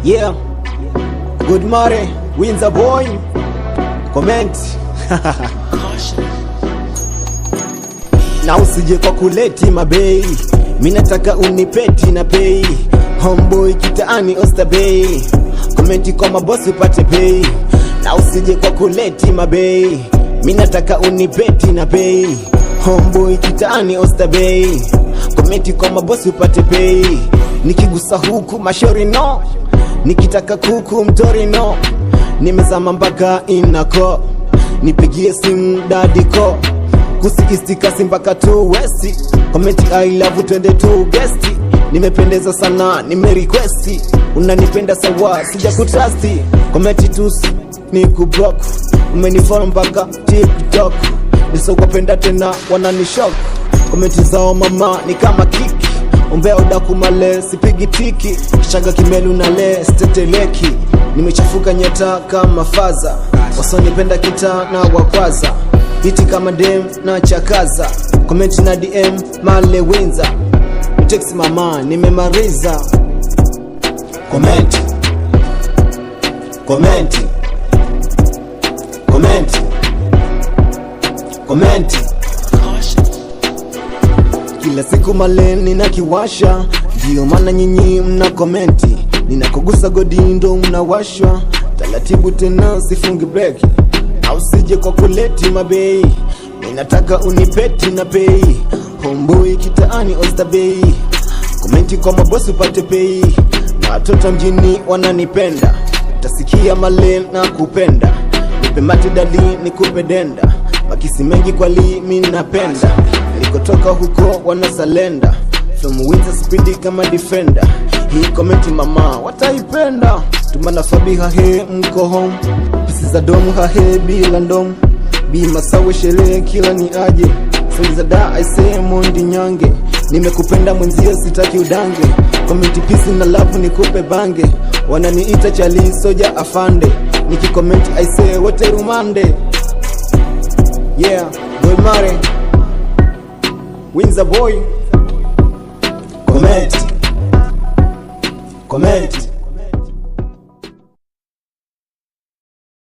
Yeah, good morning, Windsor boy. Comment. Na usije kwa kuleti mabei, minataka unipeti na pay. Homeboy kitaani Oyster Bay, komenti kwa mabosi upate pay. Na usije kwa kuleti mabei, minataka unipeti na pay. Homeboy kitaani Oyster Bay, komenti kwa mabosi upate pay. Nikigusa huku mashori no, nikitaka kuku mtori no. Nimezama mpaka inako, nipigie simu dadiko. Kusikistikasi mpaka tu westi, komenti I love twende tu guesti. Nimependeza sana, nimerequesti, unanipenda sawa, sija kutrasti. Komenti tusi, ni kublock, umenifollow mpaka TikTok. Niso wapenda tena, wananishock. Komenti zao mama, ni kama kiki, umbea udaku male, sipigi tiki. Kishaga kimelu na le, steteleki. Nimechafuka nyeta kama faza, wasonipenda kita na wakwaza. Hiti kama dem na chakaza, komenti na DM male Windsor. Text mama, nimemariza. Komenti, komenti, komenti, komenti. Kila siku male ninakiwasha, ndio maana nyinyi mna komenti. Ninakogusa godi ndo mnawashwa, taratibu tena sifungi breki. Au sije kwa kuleti mabei, ninataka unipeti na pay. Homeboy kitaani Oyster Bay, komenti kwa mabosi upate pay. Na watoto mjini wananipenda, utasikia male na kupenda. Nipe mate dali nikupe denda, makisi mengi kwa li minapenda. Nilikotoka huko wanasalenda, from Windsor speedy kama defender. Hii komenti mama wataipenda, tumana fabiha he mko home. Pisi za domu hahe bila ndomu, bima sawe sherehe kila ni aje. Songiza da I say mondi nyange, nimekupenda mwenzio sitaki udange. Komenti pisi na love nikupe bange, wananiita chali soja afande. Nikikomenti I say wote rumande. Yeah, boy mare, Windsor boy. Komenti, komenti.